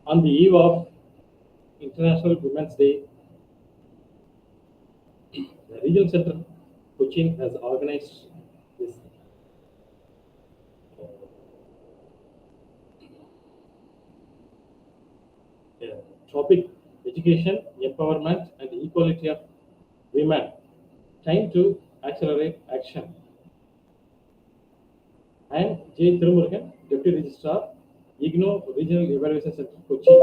On the eve of International Women's Day, the Regional Center Cochin has organized this topic: education, empowerment, and equality of women. Time to accelerate action. I am J.Thiru, Deputy Registrar, IGNOU Regional Evaluation Center, Cochin.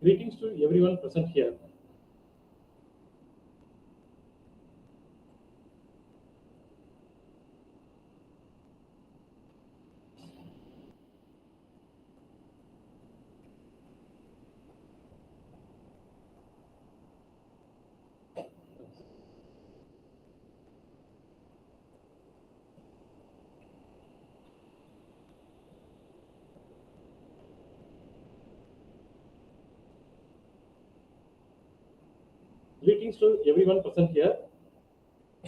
Greetings to everyone present here. Greetings to everyone present here.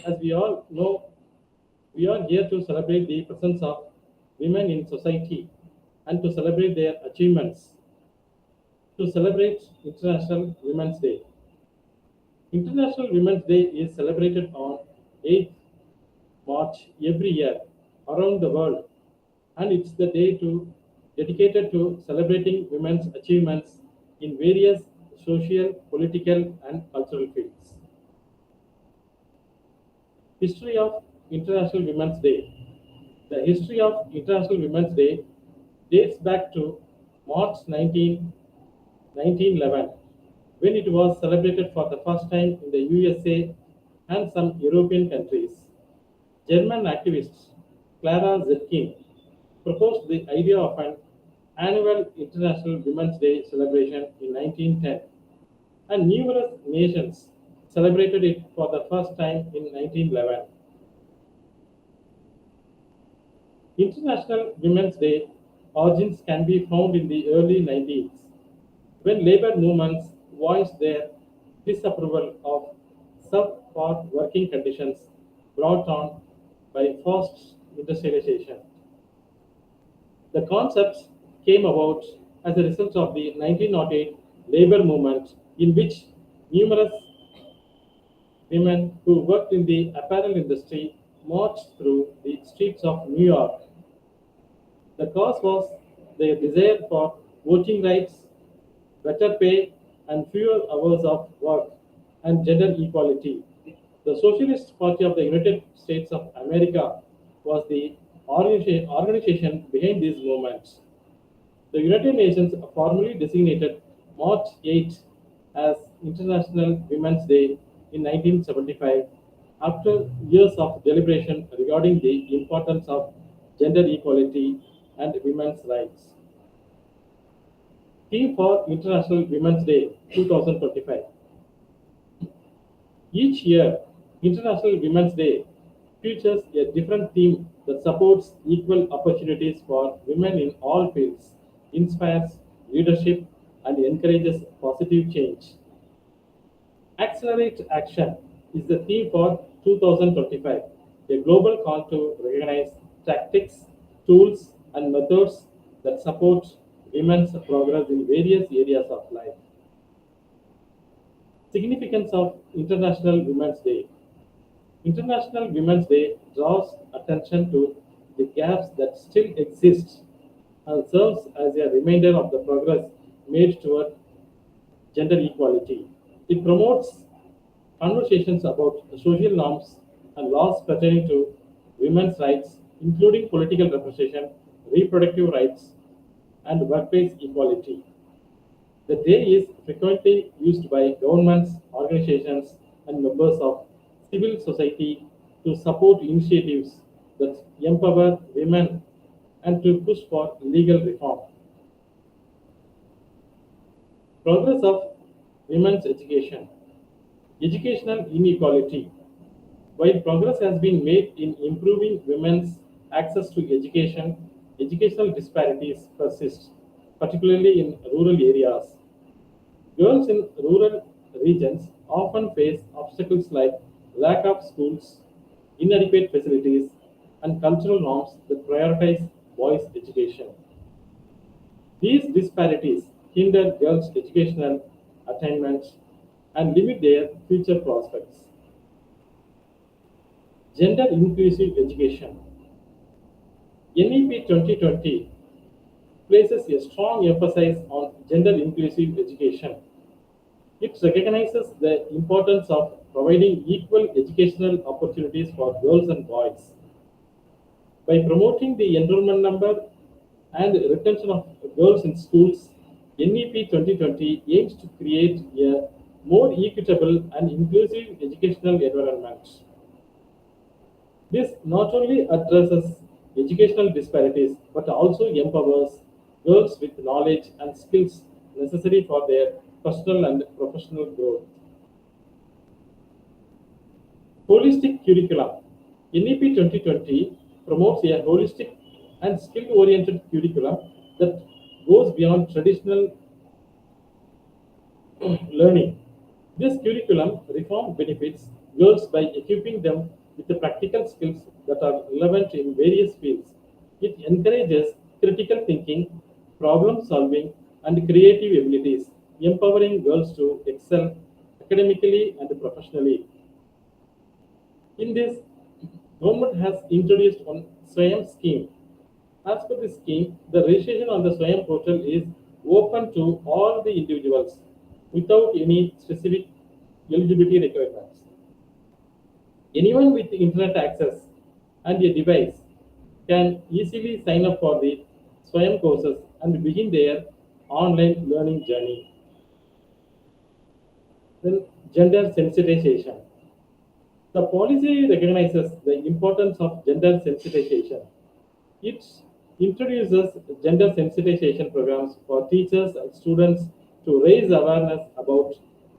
As we all know, we are here to celebrate the presence of women in society and to celebrate their achievements. To celebrate International Women's Day. International Women's Day is celebrated on 8th March every year around the world, and it's the day dedicated to celebrating women's achievements in various social, political, and cultural fields. History of International Women's Day. The history of International Women's Day dates back to March 1911, when it was celebrated for the first time in the USA and some European countries. German activist Clara Zetkin proposed the idea of an annual International Women's Day celebration in 1910, and numerous nations celebrated it for the first time in 1911. International Women's Day origins can be found in the early 90s, when labor movements voiced their disapproval of subpar working conditions brought on by forced industrialization. The concepts came about as a result of the 1908 labor movement, in which numerous women who worked in the apparel industry marched through the streets of New York. The cause was their desire for voting rights, better pay, and fewer hours of work, and gender equality. The Socialist Party of the United States of America was the organization behind these movements. The United Nations formally designated March 8 as International Women's Day in 1975 after years of deliberation regarding the importance of gender equality and women's rights. Theme for International Women's Day 2025. Each year, International Women's Day features a different theme that supports equal opportunities for women in all fields, inspires leadership, and encourages positive change. Accelerate Action is the theme for 2025, a global call to recognize tactics, tools, and methods that support women's progress in various areas of life. Significance of International Women's Day. International Women's Day draws attention to the gaps that still exist and serves as a reminder of the progress made toward gender equality. It promotes conversations about social norms and laws pertaining to women's rights including political representation, reproductive rights, and workplace equality. The day is frequently used by governments, organizations, and members of civil society to support initiatives that empower women and to push for legal reform. Progress of women's education. Educational inequality. While progress has been made in improving women's access to education, educational disparities persist, particularly in rural areas. Girls in rural regions often face obstacles like lack of schools, inadequate facilities, and cultural norms that prioritize boys' education. These disparities hinder girls' educational attainment and limit their future prospects. Gender inclusive education. NEP 2020 places a strong emphasis on gender inclusive education. It recognizes the importance of providing equal educational opportunities for girls and boys. By promoting the enrollment number and retention of girls in schools, NEP 2020 aims to create a more equitable and inclusive educational environment. This not only addresses educational disparities but also empowers girls with knowledge and skills necessary for their personal and professional growth. Holistic curriculum. NEP 2020 promotes a holistic and skill oriented curriculum that goes beyond traditional learning. This curriculum reform benefits girls by equipping them with the practical skills that are relevant in various fields. It encourages critical thinking, problem solving, and creative abilities, empowering girls to excel academically and professionally. In this, government has introduced one Swayam scheme. As per this scheme, the registration on the Swayam portal is open to all the individuals without any specific eligibility requirements. Anyone with internet access and a device can easily sign up for the Swayam courses and begin their online learning journey. Then, gender sensitization. The policy recognizes the importance of gender sensitization. It introduces gender sensitization programs for teachers and students to raise awareness about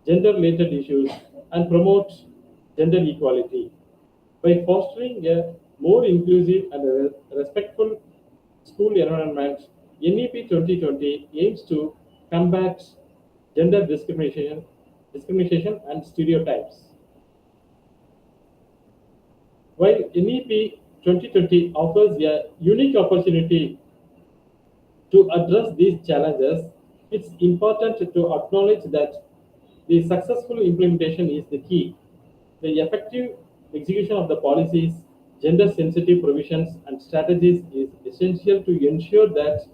gender related issues and promote gender equality. By fostering a more inclusive and respectful school environment, NEP 2020 aims to combat gender discrimination and stereotypes. While NEP 2020 offers a unique opportunity to address these challenges, it's important to acknowledge that the successful implementation is the key. The effective execution of the policies, gender sensitive provisions, and strategies is essential to ensure that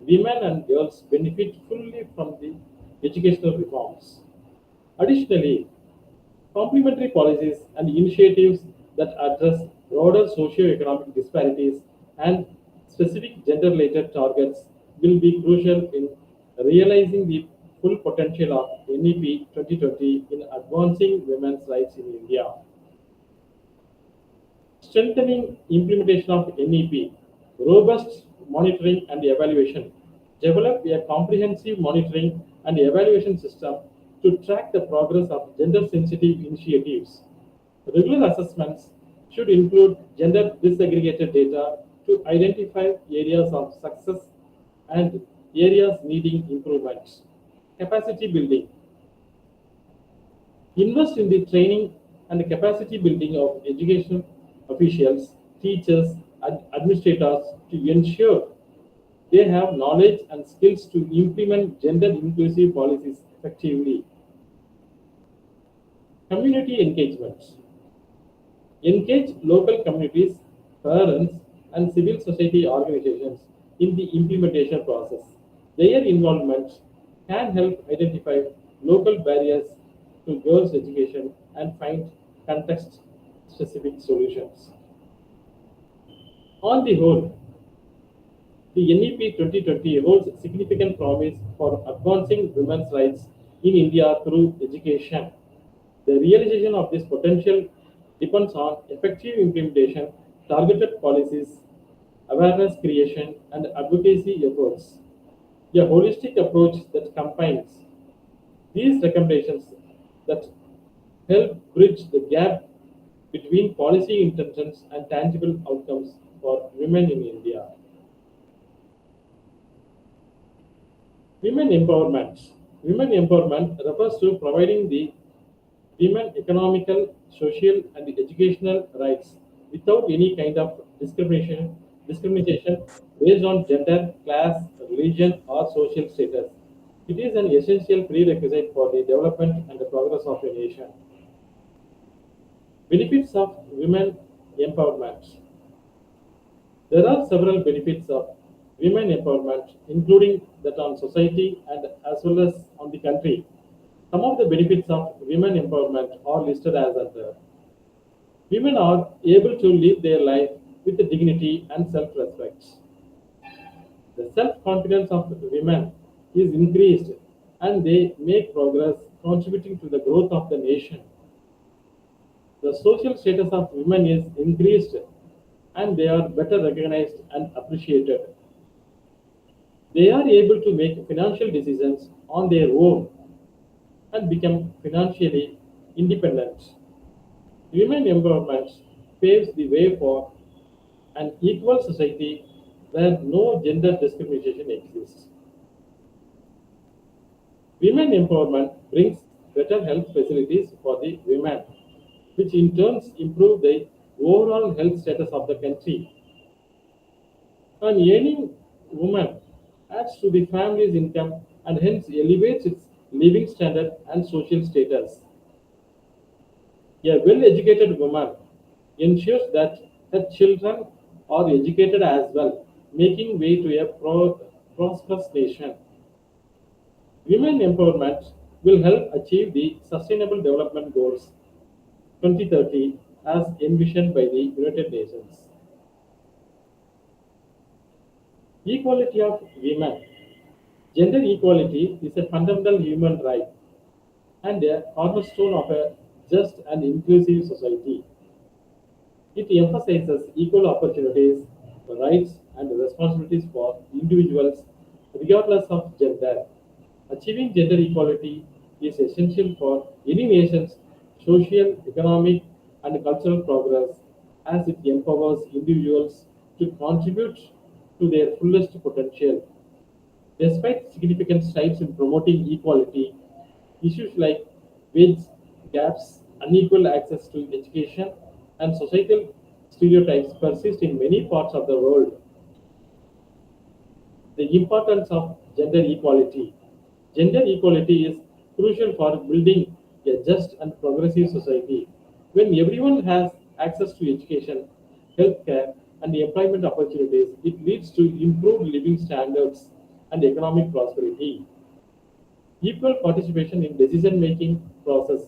women and girls benefit fully from the educational reforms. Additionally, complementary policies and initiatives that address broader socio-economic disparities and specific gender-related targets will be crucial in realizing the full potential of NEP 2020 in advancing women's rights in India. Strengthening implementation of NEP, robust monitoring and evaluation. Develop a comprehensive monitoring and evaluation system to track the progress of gender sensitive initiatives. Regular assessments should include gender disaggregated data to identify areas of success and areas needing improvement. Capacity building. Invest in the training and capacity building of education officials, teachers, and administrators to ensure they have knowledge and skills to implement gender inclusive policies effectively. Community engagement. Engage local communities, parents, and civil society organizations in the implementation process. Their involvement can help identify local barriers to girls' education and find context specific solutions. On the whole, the NEP 2020 holds significant promise for advancing women's rights in India through education. The realization of this potential depends on effective implementation, targeted policies, awareness creation, and advocacy efforts. A holistic approach that combines these recommendations that help bridge the gap between policy intentions and tangible outcomes for women in India. Women empowerment. Women empowerment refers to providing the women economical, social, and educational rights without any kind of discrimination based on gender, class, religion, or social status. It is an essential prerequisite for the development and the progress of a nation. Benefits of women empowerment. There are several benefits of women empowerment, including that on society and as well as on the country. Some of the benefits of women empowerment are listed as under. Women are able to live their life with dignity and self-respect. The self-confidence of women is increased and they make progress contributing to the growth of the nation. The social status of women is increased and they are better recognized and appreciated. They are able to make financial decisions on their own and become financially independent. Women empowerment paves the way for an equal society where no gender discrimination exists. Women empowerment brings better health facilities for the women, which in turn improve the overall health status of the country. An earning woman adds to the family's income and hence elevates its living standard and social status. A well-educated woman ensures that her children are educated as well, making way to a prosperous nation. Women empowerment will help achieve the Sustainable Development Goals 2030 as envisioned by the United Nations. Equality of women. Gender equality is a fundamental human right and a cornerstone of a just and inclusive society. It emphasizes equal opportunities, rights, and responsibilities for individuals regardless of gender. Achieving gender equality is essential for any nation's social, economic, and cultural progress as it empowers individuals to contribute to their fullest potential. Despite significant strides in promoting equality, issues like wage gaps, unequal access to education, and societal stereotypes persist in many parts of the world. The importance of gender equality. Gender equality is crucial for building a just and progressive society. When everyone has access to education, healthcare, and employment opportunities, it leads to improved living standards and economic prosperity. Equal participation in decision-making process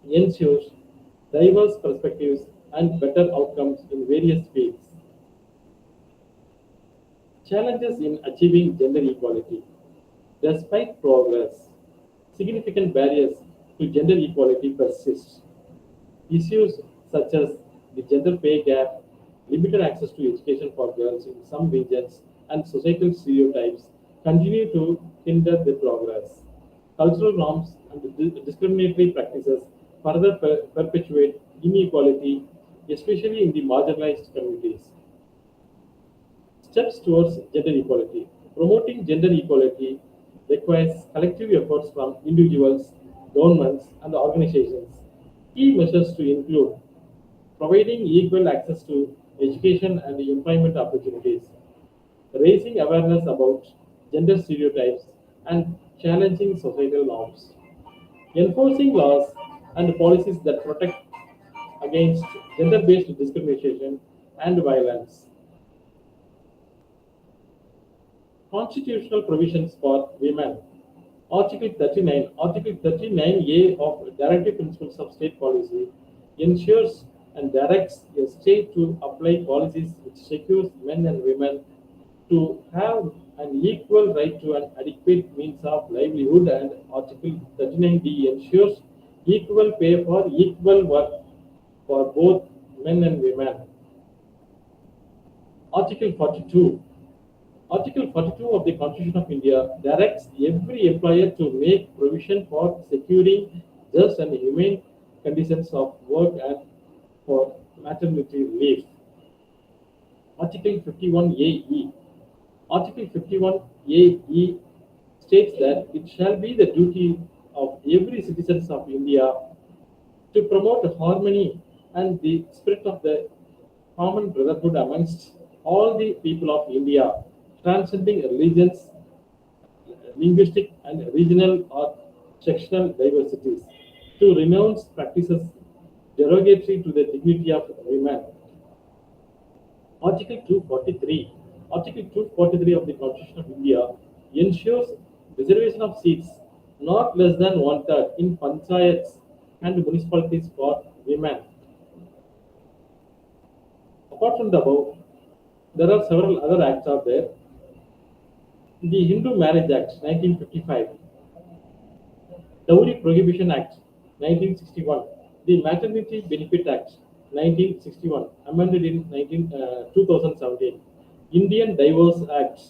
ensures diverse perspectives and better outcomes in various fields. Challenges in achieving gender equality. Despite progress, significant barriers to gender equality persist. Issues such as the gender pay gap, limited access to education for girls in some regions, and societal stereotypes continue to hinder the progress. Cultural norms and discriminatory practices further perpetuate inequality, especially in the marginalized communities. Steps towards gender equality. Promoting gender equality requires collective efforts from individuals, governments, and organizations. Key measures to include providing equal access to education and employment opportunities, raising awareness about gender stereotypes, and challenging societal norms, enforcing laws and policies that protect against gender based discrimination and violence. Constitutional provisions for women. Article 39A of Directive Principles of State Policy ensures and directs a state to apply policies which secures men and women to have an equal right to an adequate means of livelihood, and Article 39D ensures equal pay for equal work for both men and women. Article 42. Article 42 of the Constitution of India directs every employer to make provision for securing just and humane conditions of work and for maternity leave. Article 51AE. Article 51AE states that it shall be the duty of every citizen of India to promote harmony and the spirit of the common brotherhood amongst all the people of India, transcending religions, linguistic and regional or sectional diversities, to renounce practices derogatory to the dignity of women. Article 243. Article 243 of the Constitution of India ensures reservation of seats not less than one third in panchayats and municipalities for women. Apart from the above, there are several other acts out there. The Hindu Marriage Act 1955, Dowry Prohibition Act 1961, the Maternity Benefit Act 1961, amended in 2017, Indian Divorce Act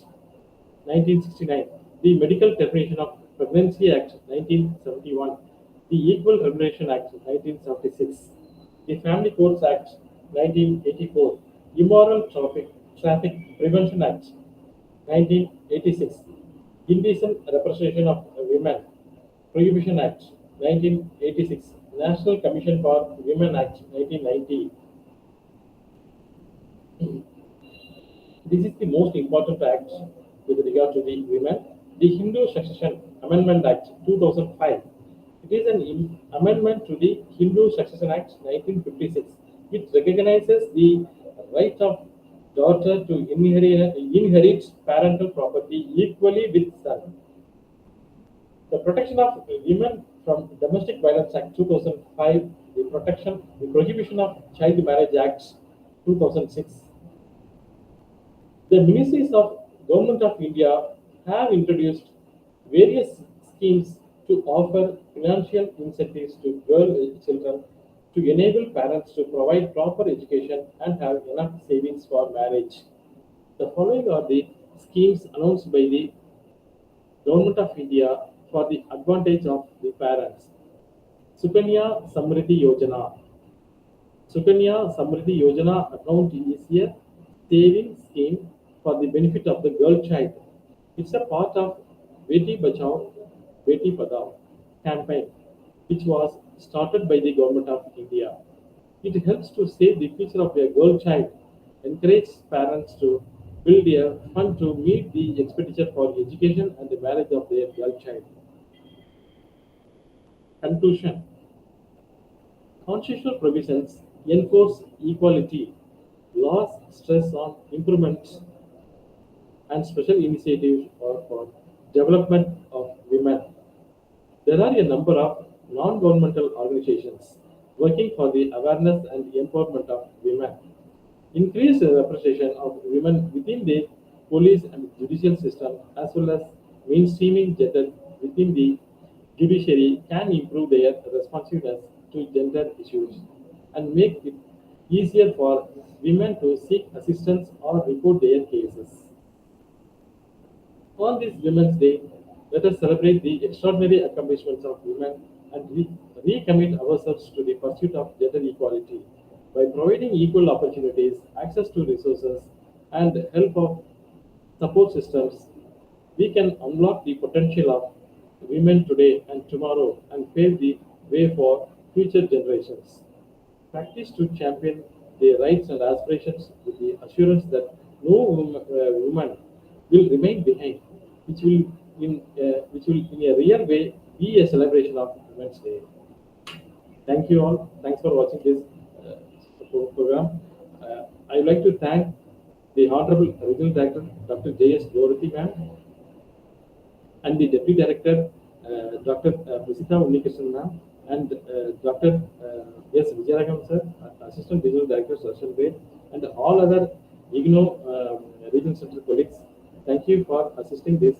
1969, the Medical Termination of Pregnancy Act 1971, the Equal Remuneration Act 1976, the Family Courts Act 1984, Immoral Traffic Prevention Act 1986, Indecent Representation of Women Prohibition Act 1986, National Commission for Women Act 1990. This is the most important act with regard to the women. The Hindu Succession Amendment Act 2005. It is an amendment to the Hindu Succession Act 1956, which recognizes the right of daughter to inherit parental property equally with son. The Protection of Women from Domestic Violence Act 2005, the Prohibition of Child Marriage Act 2006. The ministries of Government of India have introduced various schemes to offer financial incentives to girl children to enable parents to provide proper education and have enough savings for marriage. The following are the schemes announced by the Government of India for the advantage of the parents. Sukanya Samriddhi Yojana. Sukanya Samriddhi Yojana account is a saving scheme for the benefit of the girl child. It's a part of Beti Bachao, Beti Padhao campaign, which was started by the Government of India. It helps to save the future of a girl child, encourage parents to build a fund to meet the expenditure for education and the marriage of their girl child. Conclusion. Constitutional provisions enforce equality, laws stress on improvements, and special initiatives are for development of women. There are a number of non-governmental organizations working for the awareness and empowerment of women. Increased representation of women within the police and judicial system, as well as mainstreaming gender within the judiciary, can improve their responsiveness to gender issues and make it easier for women to seek assistance or report their cases. On this Women's Day, let us celebrate the extraordinary accomplishments of women and recommit ourselves to the pursuit of gender equality by providing equal opportunities, access to resources, and help of support systems. We can unlock the potential of women today and tomorrow and pave the way for future generations. Practice to champion their rights and aspirations with the assurance that no woman will remain behind, which will in a real way be a celebration of Women's Day. Thank you all. Thanks for watching this program. I would like to thank the Honorable Regional Director, Dr. J.S. Dorothy ma'am, and the Deputy Director, Dr. Prisita Unnikrishnan ma'am, and Dr. S. Vijayaragam sir, Assistant Regional Director, Social Grade, and all other IGNOU Regional Center colleagues. Thank you for assisting this